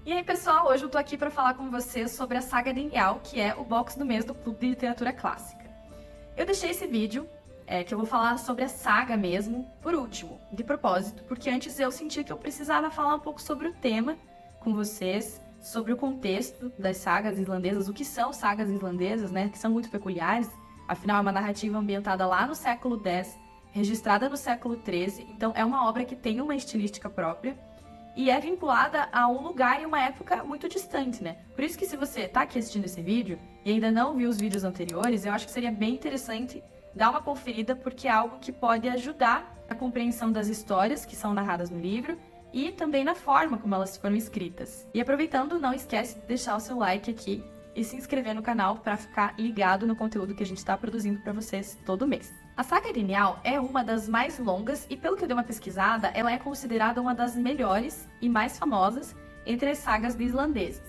E aí, pessoal, hoje eu tô aqui para falar com vocês sobre a saga de Nial, que é o box do mês do Clube de Literatura Clássica. Eu deixei esse vídeo, que eu vou falar sobre a saga mesmo, por último, de propósito, porque antes eu senti que eu precisava falar um pouco sobre o tema com vocês, sobre o contexto das sagas islandesas, o que são sagas islandesas, né, que são muito peculiares, afinal é uma narrativa ambientada lá no século X, registrada no século XIII, então é uma obra que tem uma estilística própria, e é vinculada a um lugar e uma época muito distante, né? Por isso que se você tá aqui assistindo esse vídeo e ainda não viu os vídeos anteriores, eu acho que seria bem interessante dar uma conferida, porque é algo que pode ajudar a compreensão das histórias que são narradas no livro e também na forma como elas foram escritas. E aproveitando, não esquece de deixar o seu like aqui e se inscrever no canal para ficar ligado no conteúdo que a gente está produzindo para vocês todo mês. A saga de Nial é uma das mais longas e, pelo que eu dei uma pesquisada, ela é considerada uma das melhores e mais famosas entre as sagas de islandeses.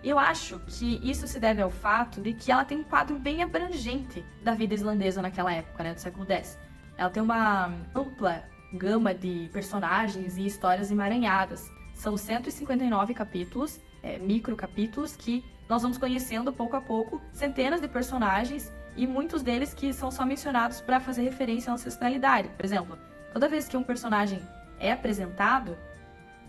Eu acho que isso se deve ao fato de que ela tem um quadro bem abrangente da vida islandesa naquela época, né, do século X. Ela tem uma ampla gama de personagens e histórias emaranhadas. São 159 capítulos, microcapítulos, que nós vamos conhecendo pouco a pouco centenas de personagens e muitos deles que são só mencionados para fazer referência à ancestralidade. Por exemplo, toda vez que um personagem é apresentado,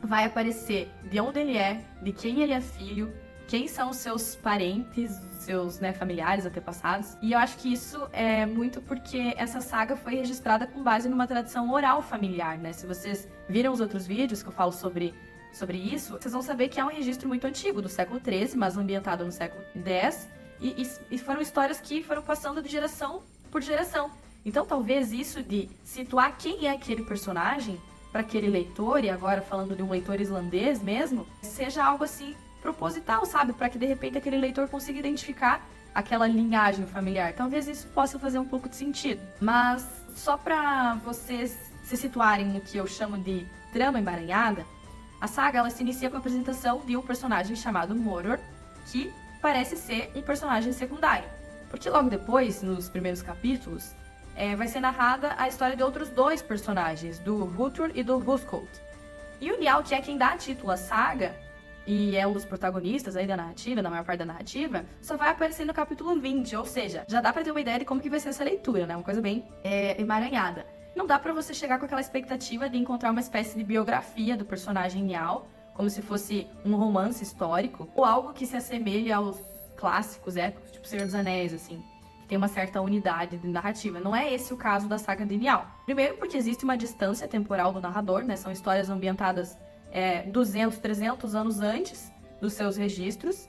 vai aparecer de onde ele é, de quem ele é filho, quem são os seus parentes, seus familiares, antepassados. E eu acho que isso é muito porque essa saga foi registrada com base numa tradição oral familiar, né? Se vocês viram os outros vídeos que eu falo sobre isso, vocês vão saber que é um registro muito antigo, do século XIII, mas ambientado no século X, e foram histórias que foram passando de geração por geração. Então talvez isso de situar quem é aquele personagem para aquele leitor, e agora falando de um leitor islandês mesmo, seja algo assim proposital, sabe? Para que de repente aquele leitor consiga identificar aquela linhagem familiar. Talvez isso possa fazer um pouco de sentido. Mas só para vocês se situarem no que eu chamo de trama emaranhada, a saga ela se inicia com a apresentação de um personagem chamado Moror, que parece ser um personagem secundário. Porque logo depois, nos primeiros capítulos, vai ser narrada a história de outros dois personagens, do Hútur e do Húskolt. E o Nial, que é quem dá título à saga, e é um dos protagonistas aí da narrativa, da maior parte da narrativa, só vai aparecer no capítulo 20, ou seja, já dá pra ter uma ideia de como que vai ser essa leitura, né? Uma coisa bem emaranhada. Não dá pra você chegar com aquela expectativa de encontrar uma espécie de biografia do personagem Nial, como se fosse um romance histórico, ou algo que se assemelhe aos clássicos épicos, tipo Senhor dos Anéis, assim, que tem uma certa unidade de narrativa. Não é esse o caso da saga de Nial. Primeiro porque existe uma distância temporal do narrador, né? São histórias ambientadas 200, 300 anos antes dos seus registros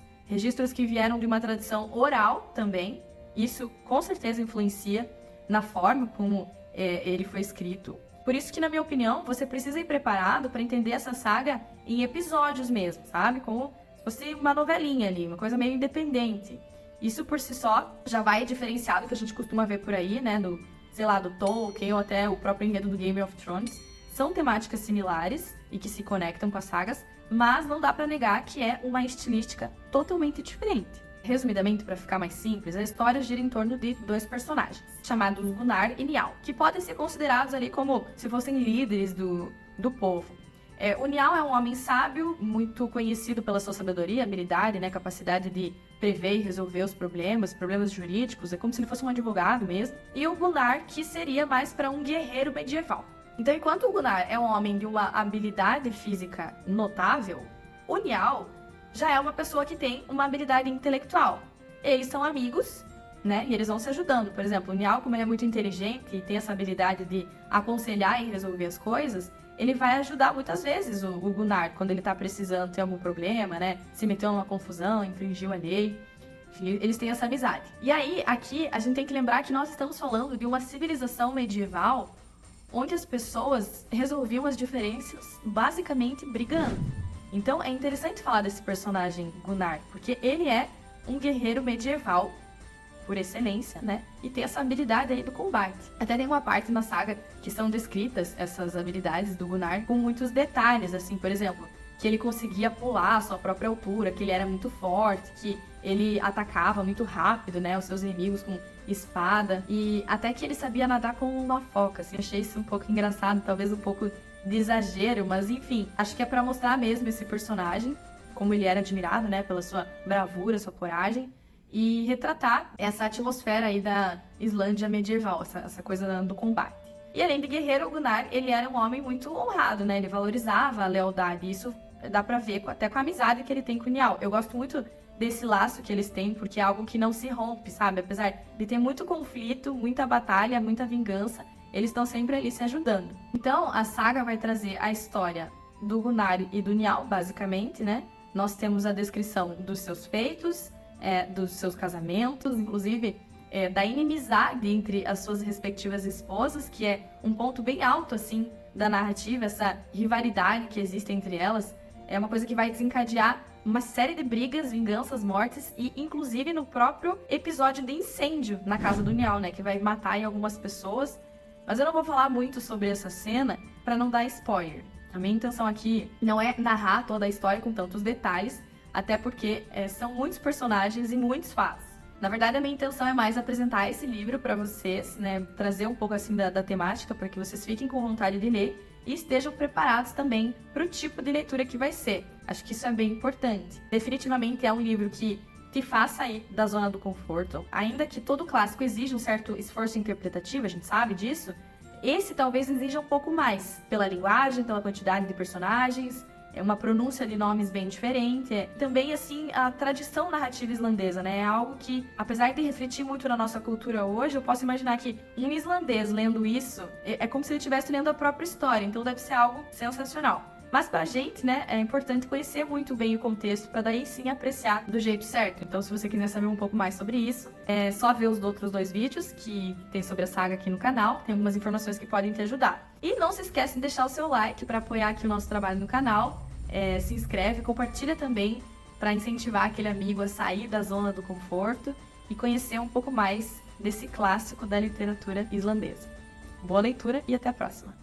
que vieram de uma tradição oral também. Isso com certeza influencia na forma como ele foi escrito. Por isso que, na minha opinião, você precisa ir preparado para entender essa saga em episódios mesmo, sabe? Como se fosse uma novelinha ali, uma coisa meio independente. Isso por si só já vai diferenciar do que a gente costuma ver por aí, né? Do Tolkien ou até o próprio enredo do Game of Thrones. São temáticas similares e que se conectam com as sagas, mas não dá para negar que é uma estilística totalmente diferente. Resumidamente, para ficar mais simples, a história gira em torno de dois personagens, chamados Gunnar e Nial, que podem ser considerados ali como se fossem líderes do povo. O Nial é um homem sábio, muito conhecido pela sua sabedoria, habilidade, né, capacidade de prever e resolver os problemas jurídicos, é como se ele fosse um advogado mesmo. E o Gunnar, que seria mais para um guerreiro medieval. Então, enquanto o Gunnar é um homem de uma habilidade física notável, o Nial já é uma pessoa que tem uma habilidade intelectual. Eles são amigos, né? E eles vão se ajudando. Por exemplo, o Nial, como ele é muito inteligente e tem essa habilidade de aconselhar e resolver as coisas, ele vai ajudar muitas vezes o Gunnar quando ele tá precisando ter algum problema, né? Se meteu numa confusão, infringiu a lei. Enfim, eles têm essa amizade. E aí, aqui, a gente tem que lembrar que nós estamos falando de uma civilização medieval onde as pessoas resolviam as diferenças basicamente brigando. Então é interessante falar desse personagem Gunnar, porque ele é um guerreiro medieval por excelência, né? E tem essa habilidade aí do combate. Até tem uma parte na saga que são descritas essas habilidades do Gunnar com muitos detalhes, assim, por exemplo, que ele conseguia pular a sua própria altura, que ele era muito forte, que ele atacava muito rápido, né, os seus inimigos com espada, e até que ele sabia nadar como uma foca, assim. Eu achei isso um pouco engraçado, talvez um pouco de exagero, mas enfim, acho que é pra mostrar mesmo esse personagem como ele era admirado, né, pela sua bravura, sua coragem, e retratar essa atmosfera aí da Islândia medieval, essa coisa do combate. E além de guerreiro, o Gunnar, ele era um homem muito honrado, né? Ele valorizava a lealdade. Isso dá pra ver até com a amizade que ele tem com o Niall. Eu gosto muito desse laço que eles têm, porque é algo que não se rompe, sabe? Apesar de ter muito conflito, muita batalha, muita vingança, eles estão sempre ali se ajudando. Então, a saga vai trazer a história do Gunnar e do Niall, basicamente, né? Nós temos a descrição dos seus feitos, dos seus casamentos, inclusive da inimizade entre as suas respectivas esposas, que é um ponto bem alto, assim, da narrativa, essa rivalidade que existe entre elas. É uma coisa que vai desencadear uma série de brigas, vinganças, mortes e, inclusive, no próprio episódio de incêndio na casa do Niall, né? Que vai matar em algumas pessoas. Mas eu não vou falar muito sobre essa cena para não dar spoiler. A minha intenção aqui não é narrar toda a história com tantos detalhes, até porque são muitos personagens e muitos fatos. Na verdade, a minha intenção é mais apresentar esse livro para vocês, né? Trazer um pouco assim da temática para que vocês fiquem com vontade de ler e estejam preparados também para o tipo de leitura que vai ser. Acho que isso é bem importante. Definitivamente é um livro que te faz sair da zona do conforto. Ainda que todo clássico exija um certo esforço interpretativo, a gente sabe disso, esse talvez exija um pouco mais, pela linguagem, pela quantidade de personagens, uma pronúncia de nomes bem diferente. Também, assim, a tradição narrativa islandesa, né? É algo que, apesar de refletir muito na nossa cultura hoje, eu posso imaginar que um islandês lendo isso é como se ele estivesse lendo a própria história, então deve ser algo sensacional. Mas pra gente, né, é importante conhecer muito bem o contexto para daí sim apreciar do jeito certo. Então, se você quiser saber um pouco mais sobre isso, é só ver os outros 2 vídeos que tem sobre a saga aqui no canal. Tem algumas informações que podem te ajudar. E não se esquece de deixar o seu like para apoiar aqui o nosso trabalho no canal. Se inscreve, compartilha também para incentivar aquele amigo a sair da zona do conforto e conhecer um pouco mais desse clássico da literatura islandesa. Boa leitura e até a próxima!